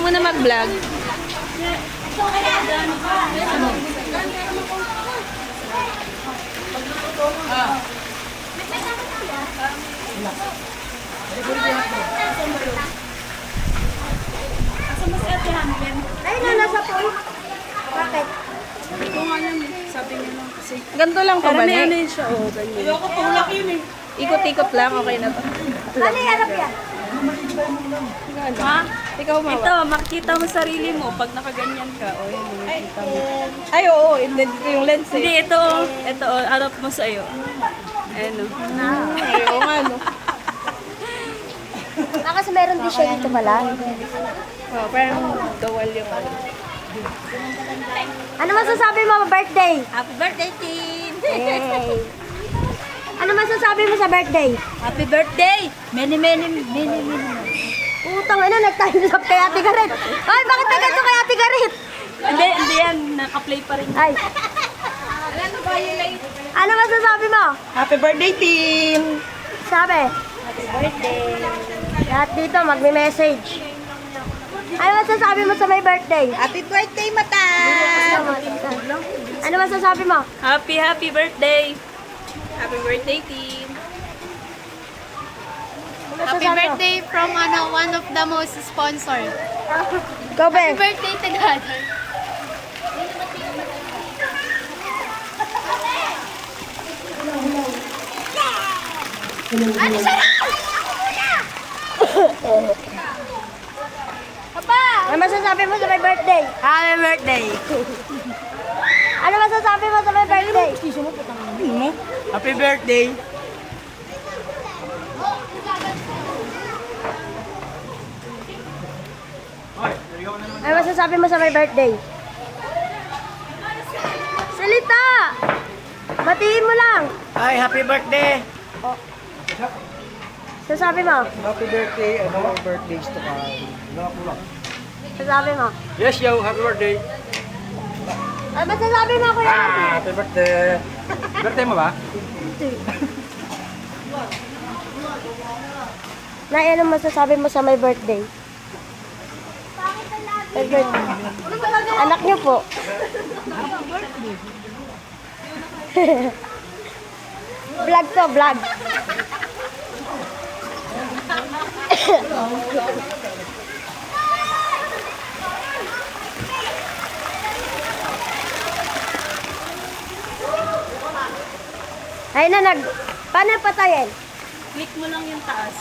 mo na mag-vlog. Ayun na, nasa pool. Bakit? Ito nga yan eh. Sabi niya lang kasi. Ganito lang pa ba? Karami ano yun siya. Oh, ganyan. Ayoko tulak yun eh. Ikot-ikot lang, okay na to. Ano yan? Yan? Ha? Ikaw mawa. Ito, makikita mo sarili mo pag nakaganyan ka. O, yun, makikita mo. Ay, oo. Hindi dito yung lens Hindi, eh. ito, harap mo sa'yo. Ayan o. Ay, oo nga, no. Kasi meron din siya dito pala. Oh, parang dawal yung ano. Ano masasabi mo sa birthday? Happy birthday, Tin! Yay! Ano masasabi mo sa birthday? Happy birthday! Many. Utang ina, nag-time up kay Ate Garet. Ay, bakit na ganito kay Ate Garet? Hindi yan. Naka-play pa rin. Ay. Ano masasabi mo? Happy birthday, team! Sabi. Happy birthday. Lahat dito, magme-message. Ano masasabi mo sa may birthday? Happy birthday, Mata! Ano masasabi mo? Happy birthday! Happy birthday, team! Ano Happy masasabi mo? birthday from one of the most sponsor. Go, Happy be. birthday to God. Ano siya? Ano masasabi mo sa may birthday? Happy birthday! Ano masasabi mo sa may birthday? Happy birthday! Ano masasabi mo sa may birthday? Salita! Batiin mo lang. Ay, happy birthday! Sasabi mo. Happy birthday and more birthdays to come. Sasabi mo. Yes, yo, happy birthday. Ano masasabi mo, Kuya Ate? Happy birthday. Birthday mo ba? Nay, ano masasabi mo sa may birthday? May birthday. Anak niyo po. Vlog to, vlog. Ayun na, paano patayin? Click mo lang yung taas.